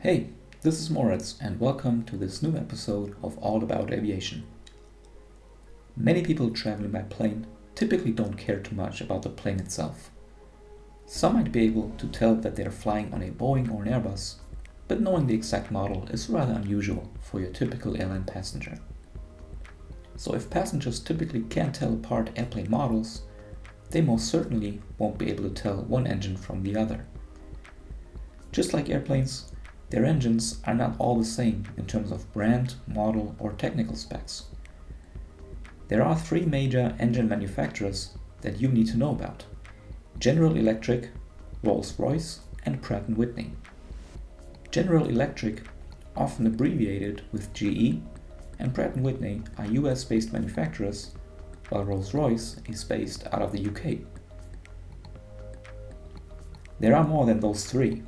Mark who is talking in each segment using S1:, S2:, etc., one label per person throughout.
S1: Hey, this is Moritz and welcome to this new episode of All About Aviation. Many people traveling by plane typically don't care too much about the plane itself. Some might be able to tell that they are flying on a Boeing or an Airbus, but knowing the exact model is rather unusual for your typical airline passenger. So if passengers typically can't tell apart airplane models, they most certainly won't be able to tell one engine from the other. Just like airplanes, their engines are not all the same in terms of brand, model, or technical specs. There are three major engine manufacturers that you need to know about: General Electric, Rolls-Royce, and Pratt & Whitney. General Electric, often abbreviated with GE, and Pratt & Whitney are US-based manufacturers, while Rolls-Royce is based out of the UK. There are more than those three,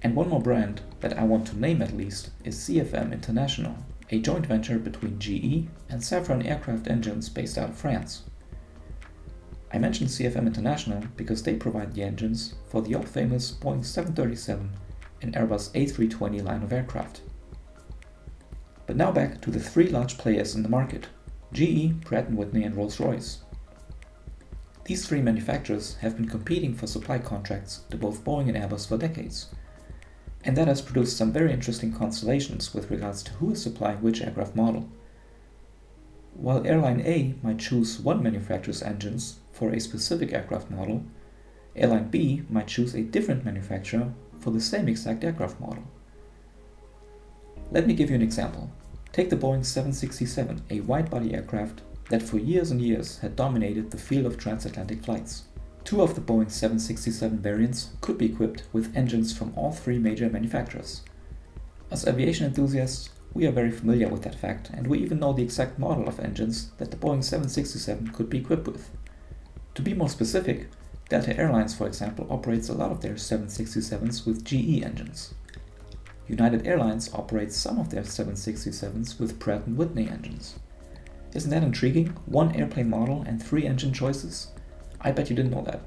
S1: and one more brand that I want to name at least is CFM International, a joint venture between GE and Safran Aircraft Engines based out of France. I mentioned CFM International because they provide the engines for the all-famous Boeing 737 and Airbus A320 line of aircraft. But now back to the three large players in the market: GE, Pratt & Whitney, and Rolls-Royce. These three manufacturers have been competing for supply contracts to both Boeing and Airbus for decades, and that has produced some very interesting constellations with regards to who is supplying which aircraft model. While Airline A might choose one manufacturer's engines for a specific aircraft model, Airline B might choose a different manufacturer for the same exact aircraft model. Let me give you an example. Take the Boeing 767, a wide-body aircraft that for years and years had dominated the field of transatlantic flights. Two of the Boeing 767 variants could be equipped with engines from all three major manufacturers. As aviation enthusiasts, we are very familiar with that fact, and we even know the exact model of engines that the Boeing 767 could be equipped with. To be more specific, Delta Airlines, for example, operates a lot of their 767s with GE engines. United Airlines operates some of their 767s with Pratt & Whitney engines. Isn't that intriguing? One airplane model and three engine choices? I bet you didn't know that.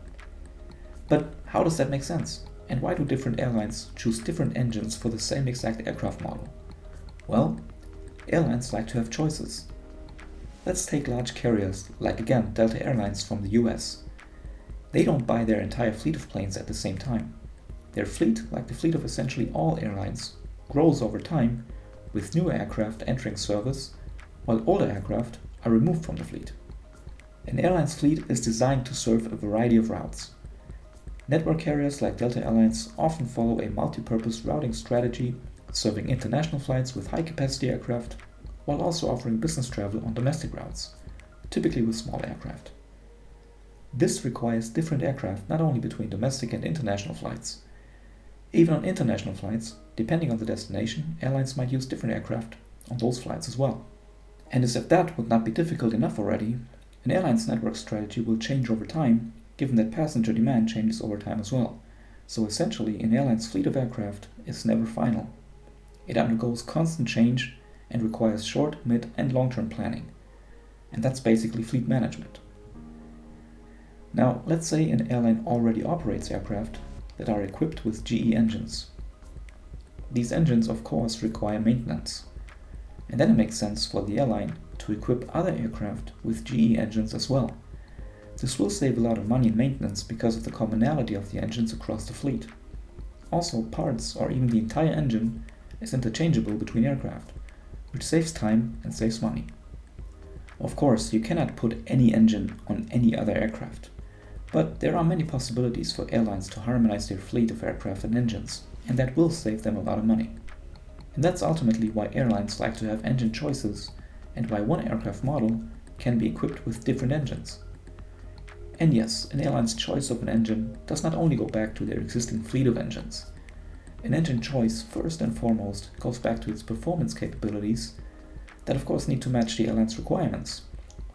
S1: But how does that make sense? And why do different airlines choose different engines for the same exact aircraft model? Well, airlines like to have choices. Let's take large carriers like, again, Delta Airlines from the US. They don't buy their entire fleet of planes at the same time. Their fleet, like the fleet of essentially all airlines, grows over time, with new aircraft entering service, while older aircraft are removed from the fleet. An airline's fleet is designed to serve a variety of routes. Network carriers like Delta Airlines often follow a multi-purpose routing strategy, serving international flights with high-capacity aircraft, while also offering business travel on domestic routes, typically with small aircraft. This requires different aircraft not only between domestic and international flights. Even on international flights, depending on the destination, airlines might use different aircraft on those flights as well. And as if that would not be difficult enough already, an airline's network strategy will change over time, given that passenger demand changes over time as well. So essentially, an airline's fleet of aircraft is never final. It undergoes constant change and requires short, mid, and long-term planning. And that's basically fleet management. Now, let's say an airline already operates aircraft that are equipped with GE engines. These engines, of course, require maintenance. And then it makes sense for the airline to equip other aircraft with GE engines as well. This will save a lot of money in maintenance because of the commonality of the engines across the fleet. Also, parts or even the entire engine is interchangeable between aircraft, which saves time and saves money. Of course, you cannot put any engine on any other aircraft, but there are many possibilities for airlines to harmonize their fleet of aircraft and engines, and that will save them a lot of money. And that's ultimately why airlines like to have engine choices, and why one aircraft model can be equipped with different engines. And yes, an airline's choice of an engine does not only go back to their existing fleet of engines. An engine choice, first and foremost, goes back to its performance capabilities that of course need to match the airline's requirements.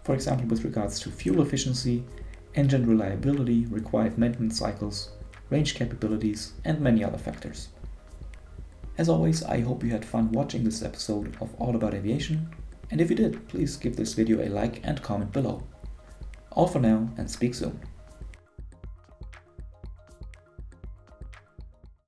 S1: For example, with regards to fuel efficiency, engine reliability, required maintenance cycles, range capabilities, and many other factors. As always, I hope you had fun watching this episode of All About Aviation, and if you did, please give this video a like and comment below. All for now, and speak soon.